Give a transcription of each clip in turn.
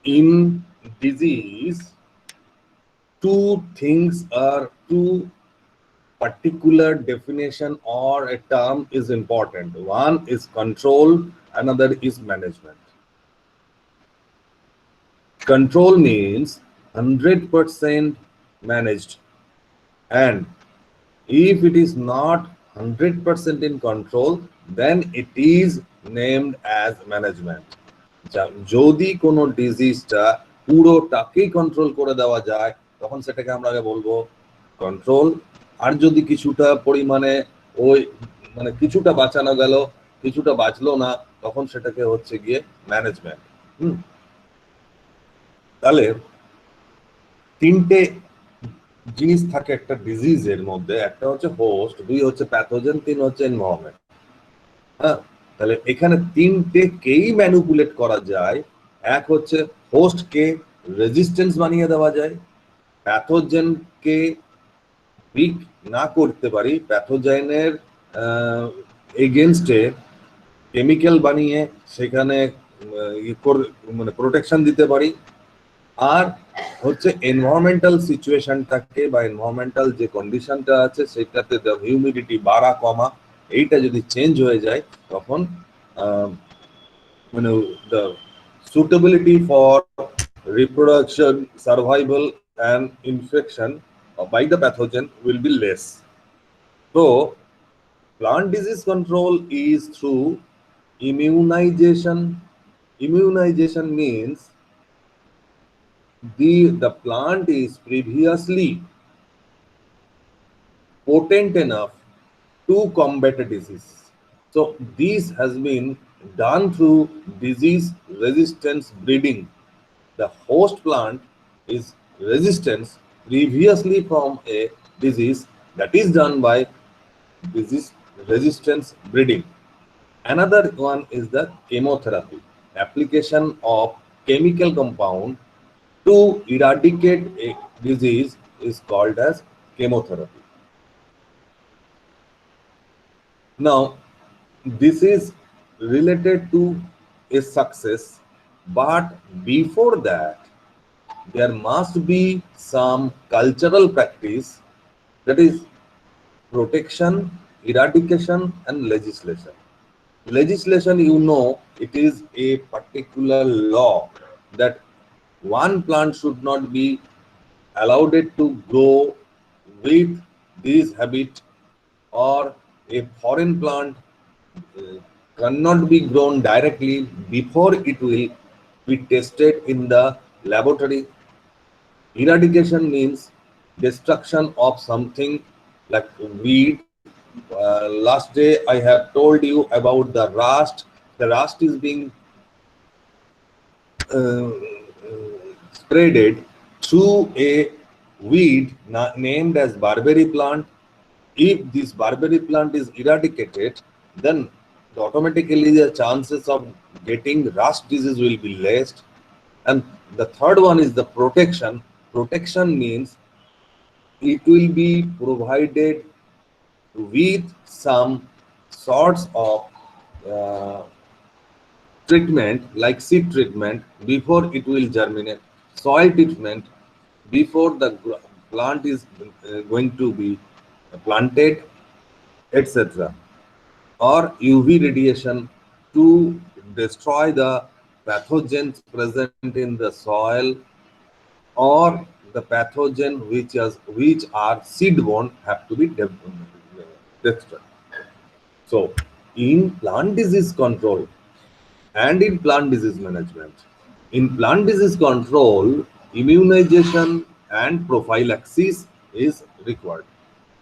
In disease, two particular definition or a term is important. One is control, another is management. Control means 100% managed, and if it is not 100% in control, then it is named as management. যদি কোনো ডিজিজটা পুরোটাকেই control করে দেওয়া যায় তখন সেটাকে আমরা আগে বলবো কন্ট্রোল। আর যদি কিছুটা পরিমাণে ওই মানে কিছুটা বাঁচানো গেল, কিছুটা বাঁচলো না, তখন সেটাকে হচ্ছে গিয়ে ম্যানেজমেন্ট। তাহলে তিনটে জিনিস থাকে একটা ডিজিজের মধ্যে, একটা হচ্ছে হোস্ট, দুই হচ্ছে প্যাথোজেন, তিন হচ্ছে এনভায়রনমেন্ট। হ্যাঁ, তাহলে এখানে তিনটেকেই ম্যানিপুলেট করা যায়। এক হচ্ছে হোস্টকে রেজিস্ট্যান্স বানিয়ে দেওয়া যায়, প্যাথোজেনকে উইক না করতে পারি, প্যাথোজেনের এগেনস্টে কেমিক্যাল বানিয়ে সেখানে মানে প্রোটেকশন দিতে পারি। আর হচ্ছে এনভায়রনমেন্টাল সিচুয়েশনটাকে বা এনভায়রনমেন্টাল যে কন্ডিশনটা আছে সেটাতে হিউমিডিটি বাড়া কমা এইটা যদি চেঞ্জ হয়ে যায় তখন মানে the suitability for reproduction, survival and infection by the pathogen will be less. So plant disease control is through immunization. Immunization means the plant is previously potent enough to combat a disease. So this has been done through disease resistance breeding. The host plant is resistance previously from a disease, that is done by disease resistance breeding. Another one is the chemotherapy. Application of chemical compound to eradicate a disease is called as chemotherapy. Now, this is related to a success, but before that, there must be some cultural practice, that is protection, eradication, and legislation. Legislation, you know, it is a particular law that one plant should not be allowed it to grow with this habit, or a foreign plant cannot be grown directly before it will be tested in the laboratory. Eradication means destruction of something like weed. Last day I have told you about the rust. The rust is being spreaded through a weed named as barberry plant. If this barberry plant is eradicated, then automatically the chances of getting rust disease will be less. And the third one is the protection. Protection means it will be provided with some sorts of uh, treatment like seed treatment before it will germinate, soil treatment before the plant is going to be planted, etc., or UV radiation to destroy the pathogens present in the soil, or the pathogen which are seed-borne have to be destroyed. So, in plant disease control and in plant disease management, in plant disease control, immunization and prophylaxis is required.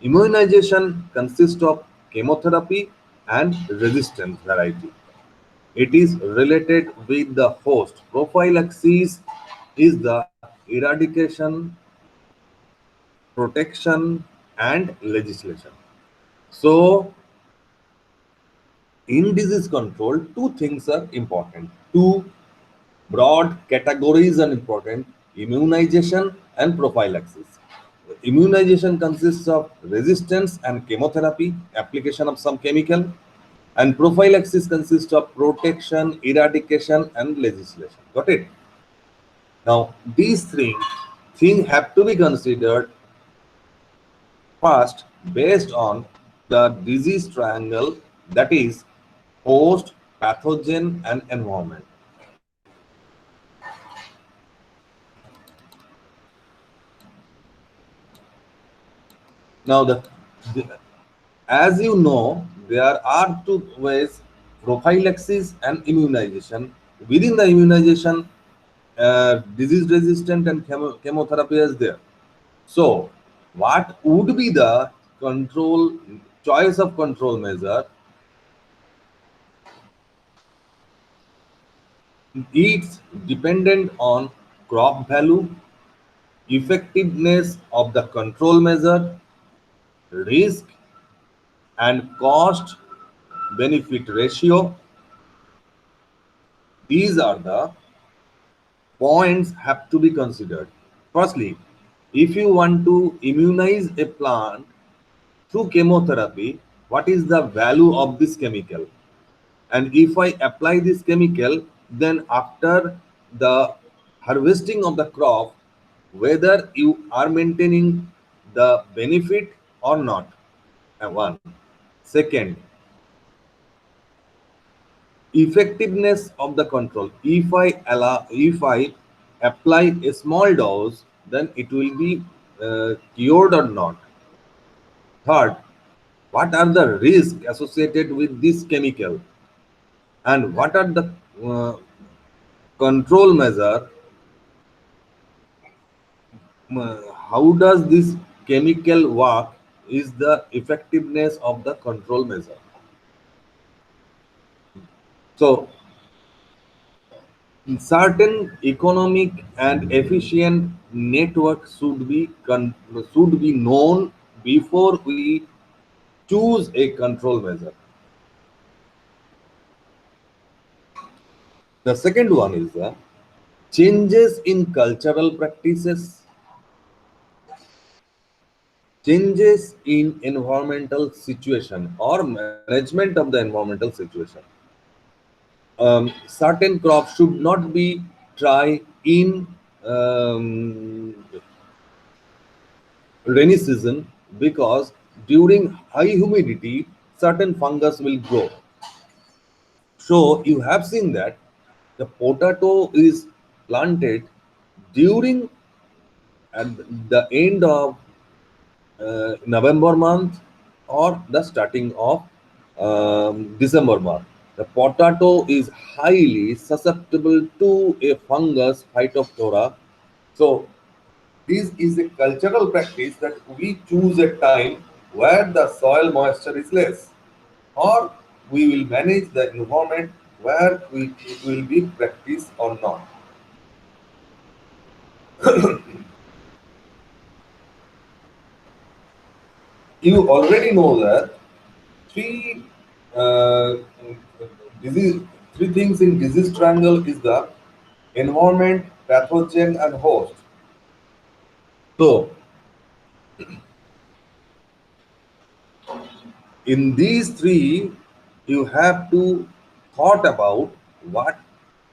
Immunization consists of chemotherapy and resistance variety. It is related with the host. Prophylaxis is the eradication, protection, and legislation. So, in disease control, two things are important. Two broad categories are important. immunization and prophylaxis. Immunization consists of resistance and chemotherapy, application of some chemical, and prophylaxis consists of protection, eradication, and legislation. Got it? Now, these three things have to be considered first based on the disease triangle, that is host, pathogen, and environment. Now, as you know, there are two ways: prophylaxis and immunization. Within the immunization, disease resistant and chemotherapy is there. So, what would be the control choice of control measure? It's dependent on crop value, effectiveness of the control measure, risk and cost benefit ratio. These are the points have to be considered. Firstly, if you want to immunize a plant through chemotherapy, what is the value of this chemical? And if I apply this chemical, then after the harvesting of the crop, whether you are maintaining the benefit or not. One. Second, effectiveness of the control. If I apply a small dose, then it will be cured or not. Third, what are the risks associated with this chemical, and what are the uh, control measure? How does this chemical work? Is the effectiveness of the control measure? So certain economic and efficient network should be known before we choose a control measure. The second one is changes in cultural practices, changes in environmental situation or management of the environmental situation. Certain crops should not be tried in um, rainy season because during high humidity certain fungus will grow. So you have seen that the potato is planted during at the end of November month or the starting of December month. The potato is highly susceptible to a fungus Phytophthora. So this is a cultural practice that we choose a time where the soil moisture is less, or we will manage the environment where it will be practiced or not. You already know that three uh, disease, three things in disease triangle is the environment, pathogen, and host. So in these three, you have to thought about what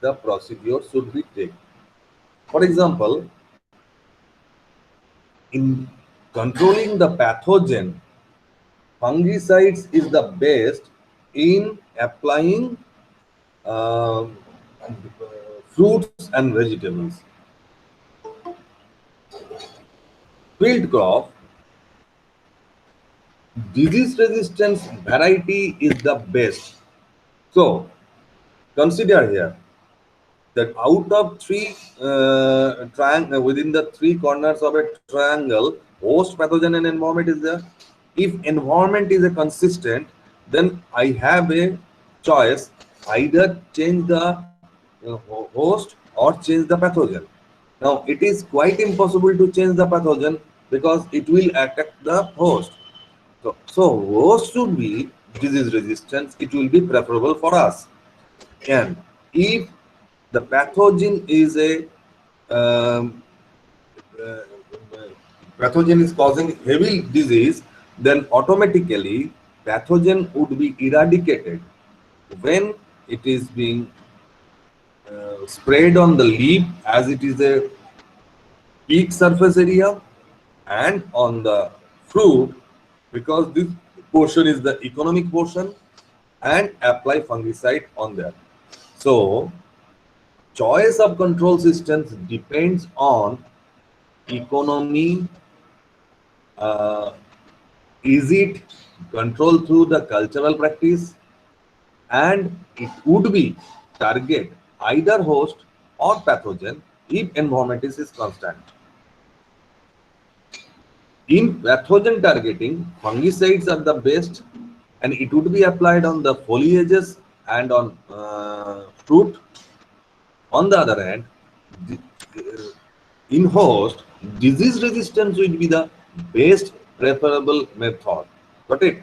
the procedure should be taken. For example, in controlling the pathogen, fungicides is the best in applying um, fruits and vegetables. Field crop, disease resistance variety is the best. So consider here that out of three triangle within the three corners of a triangle, host, pathogen, and environment is there. If environment is a consistent, then I have a choice: either change the host or change the pathogen. Now it is quite impossible to change the pathogen because it will attack the host. So host should be disease resistance. It will be preferable for us. And if the pathogen is a uh, pathogen is causing heavy disease, then automatically pathogen would be eradicated when it is being sprayed on the leaf, as it is a peak surface area, and on the fruit, because this portion is the economic portion, and apply fungicide on that. So choice of control systems depends on economy. uh, is it controlled through the cultural practice, and it would be target either host or pathogen if environment is constant. In pathogen targeting, fungicides are the best, and it would be applied on the foliages and on fruit. On the other hand, in host, disease resistance would be the best preferable method. Got it?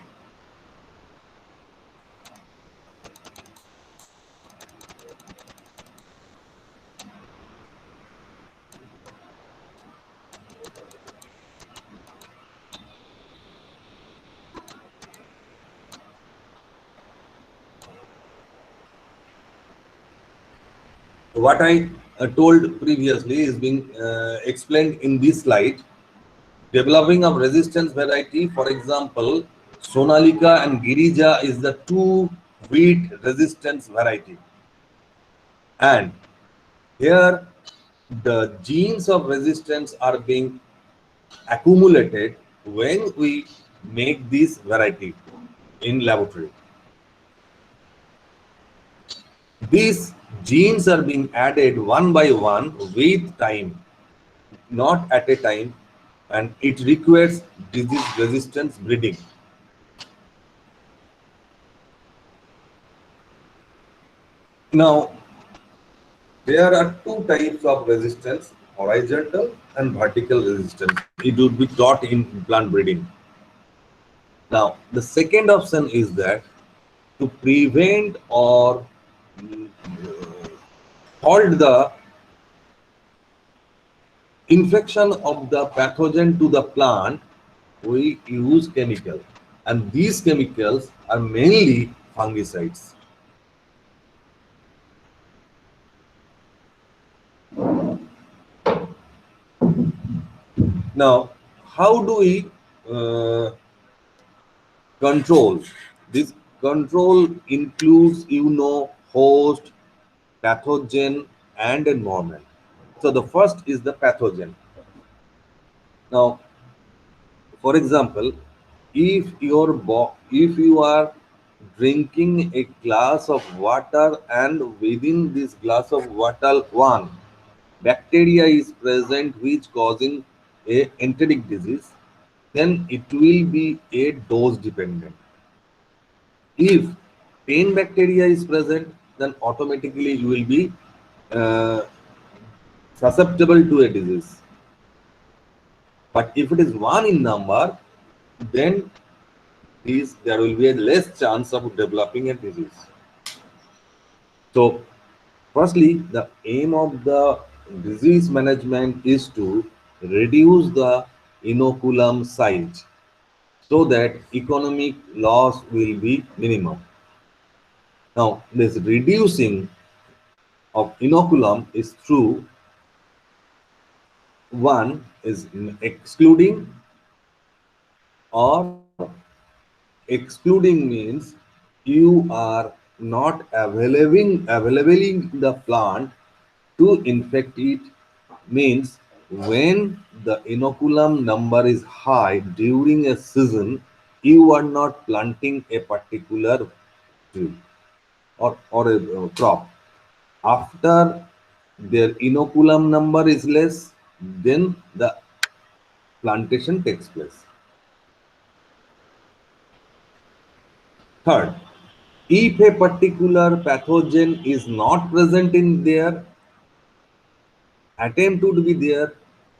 What I told previously is being explained in this slide. Developing of resistance variety, for example, Sonalika and Girija is the two wheat resistance variety. And here the genes of resistance are being accumulated when we make this variety in laboratory. These genes are being added one by one with time, not at a time, and it requires disease resistance breeding. Now, there are two types of resistance, horizontal and vertical resistance. It would be taught in plant breeding. Now, the second option is that to prevent or halt the infection of the pathogen to the plant, we use chemical, and these chemicals are mainly fungicides. Now, how do we control? This control includes, host, pathogen, and environment. So the first is the pathogen. Now, for example, if you are drinking a glass of water, and within this glass of water one bacteria is present which causing a enteric disease, then it will be a dose dependent. If 10 bacteria is present, then automatically you will be uh, susceptible to a disease. But if it is one in number, then there will be a less chance of developing a disease. So, firstly, the aim of the disease management is to reduce the inoculum size so that economic loss will be minimum. Now, this reducing of inoculum is through one is excluding, or excluding means you are not availing the plant to infect it, means when the inoculum number is high during a season, you are not planting a particular tree or a crop. After their inoculum number is less, then the plantation takes place. Third, if a particular pathogen is not present in there, attempt would be there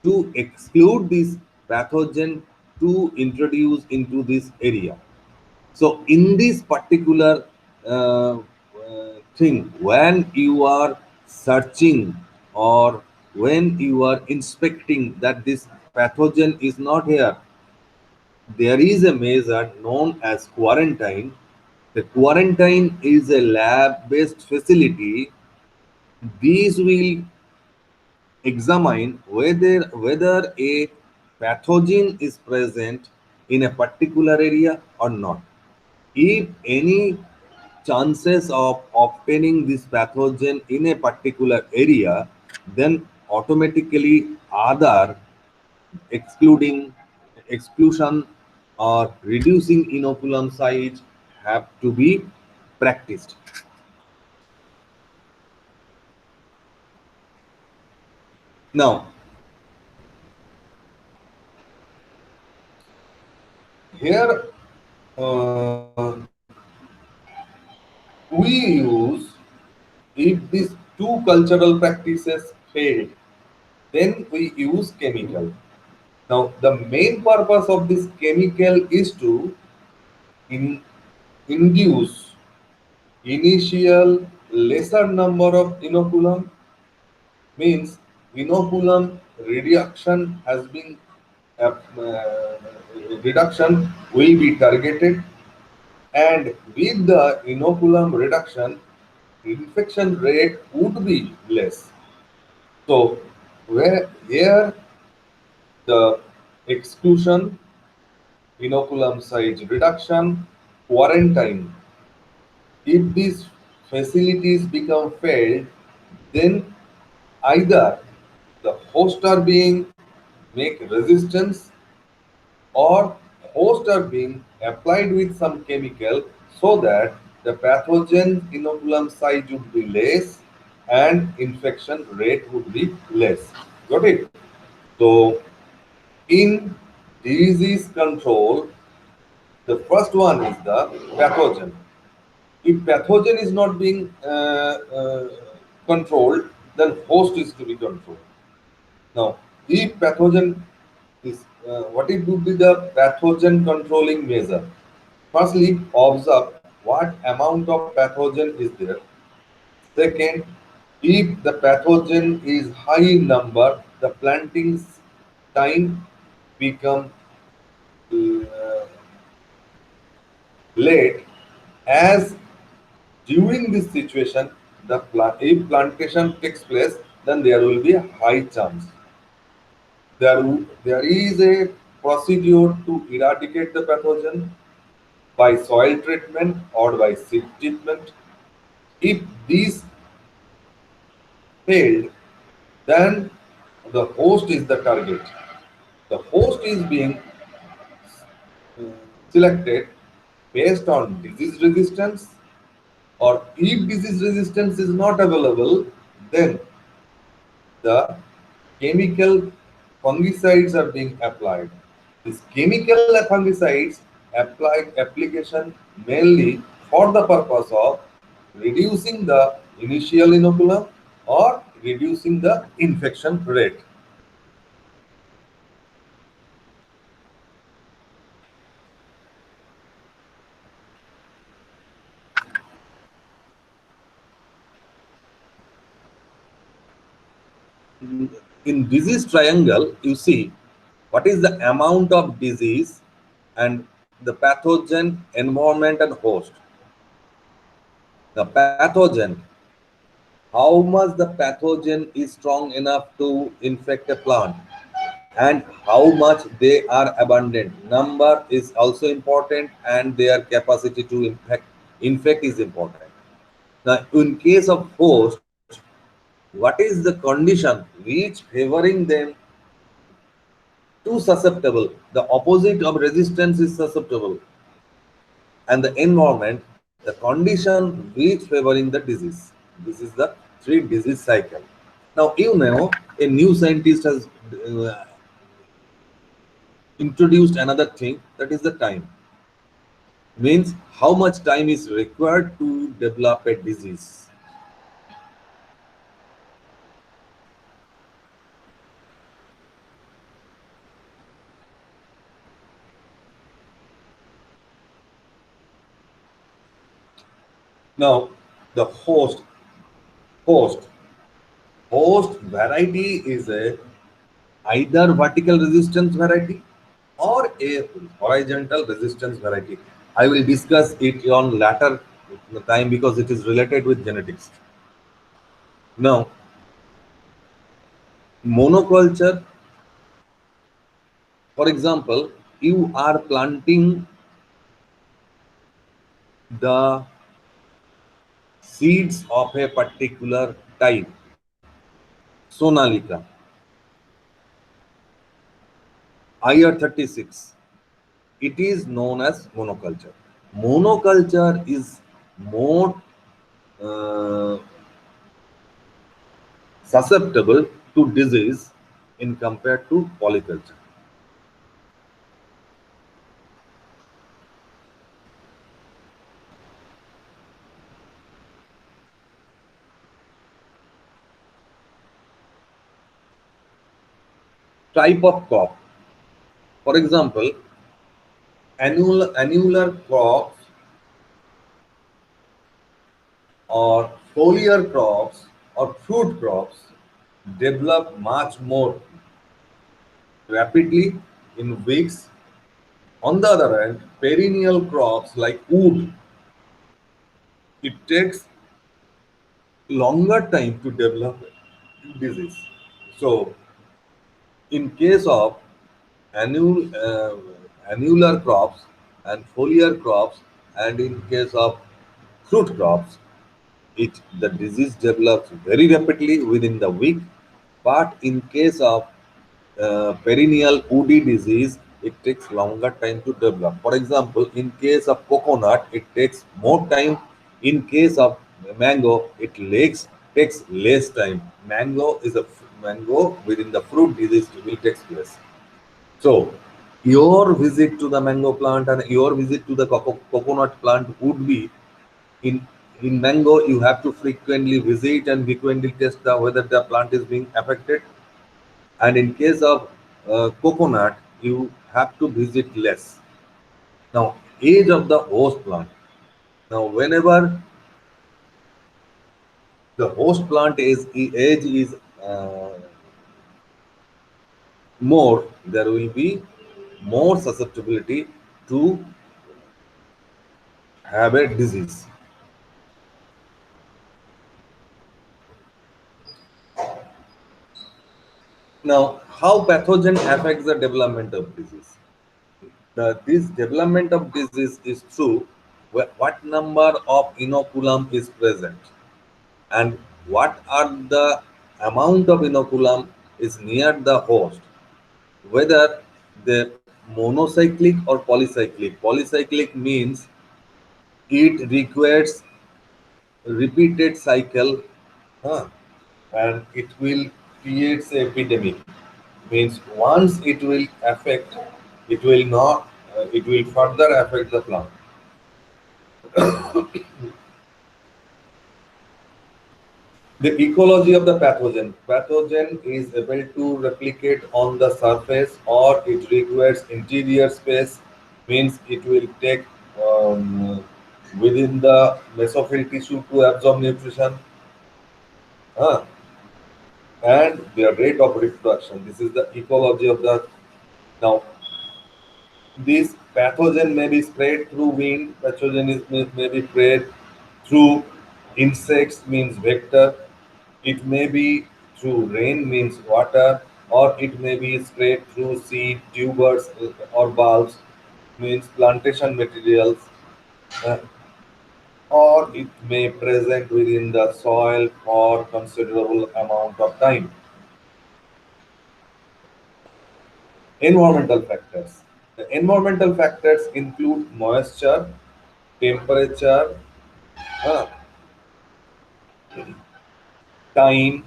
to exclude this pathogen to introduce into this area. So, in this particular thing, when you are searching or when you are inspecting that this pathogen is not here, there is a measure known as quarantine. The quarantine is a lab-based facility. These will examine whether a pathogen is present in a particular area or not. If any chances of obtaining this pathogen in a particular area, then automatically other excluding exclusion or reducing inoculum size have to be practiced. Now, here we use, if these two cultural practices failed, then we use chemical. Now, the main purpose of this chemical is to in, induce initial lesser number of inoculum, means inoculum reduction has been reduction will be targeted, and with the inoculum reduction infection rate would be less. So where here the exclusion, inoculum size reduction, quarantine, if these facilities become failed, then either the host are being make resistance, or host are being applied with some chemical so that the pathogen inoculum size would be less and infection rate would be less. Got it? So in disease control, the first one is the pathogen. If pathogen is not being controlled, then host is to be controlled. Now, if pathogen is, what it would be the pathogen controlling measure? Firstly, observe what amount of pathogen is there. Second, if the pathogen is high in number, the planting time become late, as during this situation, if plantation takes place, then there will be a high chance. There is a procedure to eradicate the pathogen by soil treatment or by seed treatment. If these failed, then the host is the target. The host is being selected based on disease resistance, or if disease resistance is not available, then the chemical fungicides are being applied. These chemical fungicides application mainly for the purpose of reducing the initial inoculum or reducing the infection rate. In disease triangle, you see what is the amount of disease and the pathogen, environment, and host. The pathogen, how much the pathogen is strong enough to infect a plant, and how much they are abundant. Number is also important, and their capacity to infect is important. Now, in case of host, what is the condition which favoring them too susceptible? The opposite of resistance is susceptible, and the environment, the condition which favoring the disease. This is the three disease cycle. Now, a new scientist has uh, introduced another thing, that is the time. Means how much time is required to develop a disease. Now, the host. Host variety is a either vertical resistance variety or a horizontal resistance variety. I will discuss it on later time because it is related with genetics. Now, monoculture, for example, you are planting the seeds of a particular type, Sonalika, IR36. It is known as monoculture. Monoculture is more uh, susceptible to disease in compared to polyculture. Type of crop, for example, annular crops or foliar crops or fruit crops develop much more rapidly in weeks. On the other hand, perennial crops like wood, it takes longer time to develop disease. So, in case of annual, annular crops and foliar crops, and in case of fruit crops, the disease develops very rapidly within the week. But in case of perennial woody disease, it takes longer time to develop. For example, in case of coconut, it takes more time. In case of mango, takes less time. Mango within the fruit disease will take place. So, your visit to the mango plant and your visit to the coconut plant would be in in mango. You have to frequently visit and frequently test whether the plant is being affected, and in case of coconut, you have to visit less. Now, age of the host plant. Now, whenever the host plant age is more, there will be more susceptibility to have a disease. Now, how pathogen affects the development of disease? This development of disease is through what number of inoculum is present and what are the amount of inoculum is near the host, whether the monocyclic or polycyclic. Polycyclic means it requires repeated cycle, huh, and it will creates epidemic. Means once it will affect, it will not, it will further affect the plant. The ecology of the pathogen. Pathogen is able to replicate on the surface or it requires interior space, means it will take within the mesophyll tissue to absorb nutrition, uh, and their rate of reproduction. This is the ecology of the. Now, this pathogen may be spread through wind, pathogen may be spread through insects, means vector, it may be through rain, means water, or it may be spread through seed, tubers, or bulbs, means plantation materials, uh, or it may present within the soil for considerable amount of time. Environmental factors. The environmental factors include moisture, temperature, uh, time.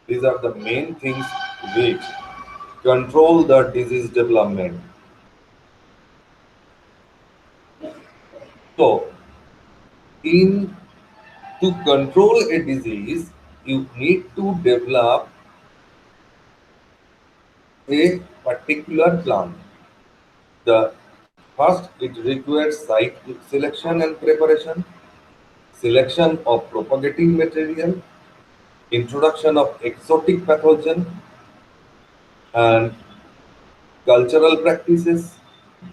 These are the main things which control the disease development. So, in to control a disease, you need to develop a particular plant. The first, it requires site selection and preparation, selection of propagating material, introduction of exotic pathogen and cultural practices,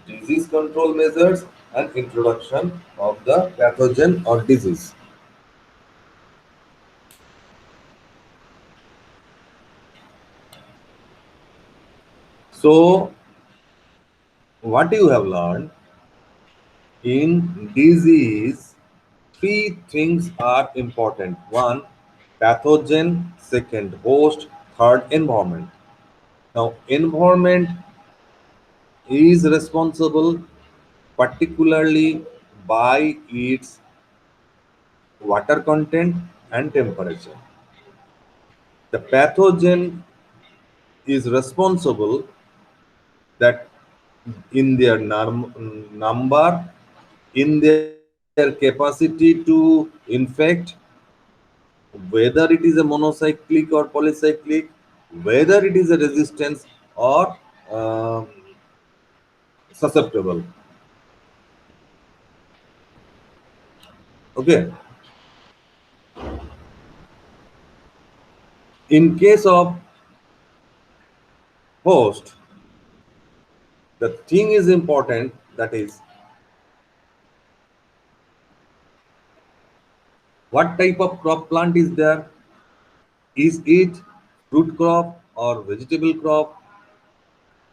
disease control measures, and introduction of the pathogen or disease. So, what you have learned in disease, three things are important. One, pathogen, second, host, third, environment. Now, environment is responsible particularly by its water content and temperature. The pathogen is responsible that in their number, in their capacity to infect, whether it is a monocyclic or polycyclic, whether it is a resistance or uh, susceptible. Okay. In case of host, the thing is important, that is what type of crop plant is there. Is it fruit crop or vegetable crop?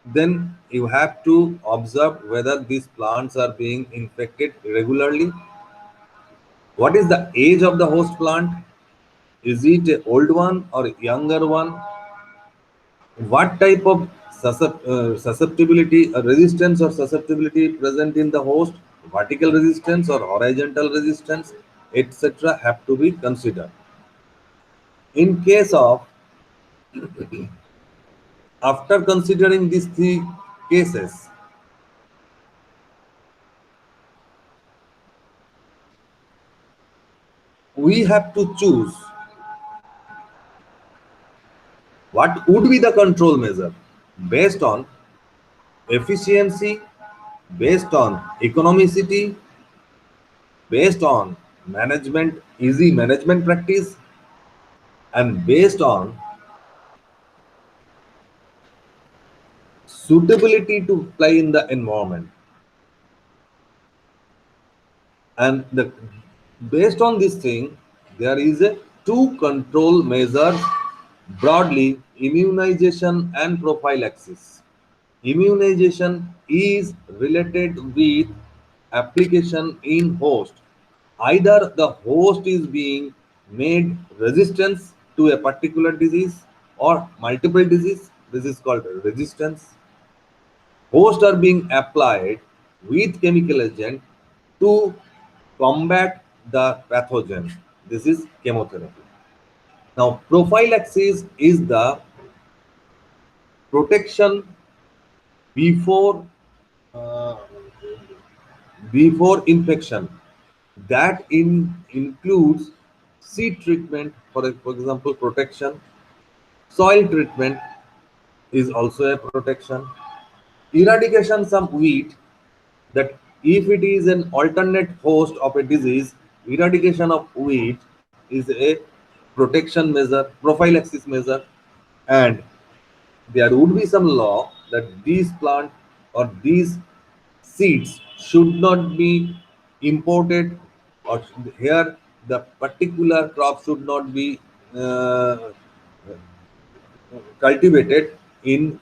Then you have to observe whether these plants are being infected regularly. What is the age of the host plant? Is it an old one or a younger one? What type of susceptibility, resistance or susceptibility present in the host? Vertical resistance or horizontal resistance, etc. have to be considered. In case of, after considering these three cases, we have to choose what would be the control measure based on efficiency, based on economicity, based on management, easy management practice, and based on suitability to play in the environment. And based on this thing, there is a two control measures broadly: immunization and prophylaxis. Immunization is related with application in host. Either the host is being made resistance to a particular disease or multiple disease. This is called resistance. Hosts are being applied with chemical agent to combat the pathogen. This is chemotherapy. Now, prophylaxis is the protection before uh, before infection. That includes seed treatment, for example, protection. Soil treatment is also a protection. Eradication some wheat, that if it is an alternate host of a disease, eradication of wheat is a protection measure, prophylaxis measure. And there would be some law that these plant or these seeds should not be imported, or here the particular crop should not be uh, cultivated in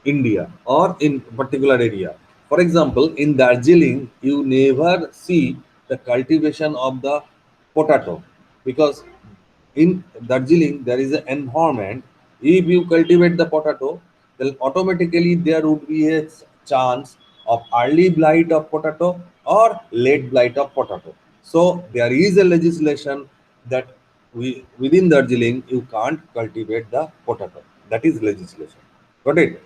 India or in particular area. For example, in Darjeeling, you never see the cultivation of the potato, because in Darjeeling there is an environment. If you cultivate the potato, then automatically there would be a chance of early blight of potato or late blight of potato. So there is a legislation that within Darjeeling you can't cultivate the potato. That is legislation. Got it?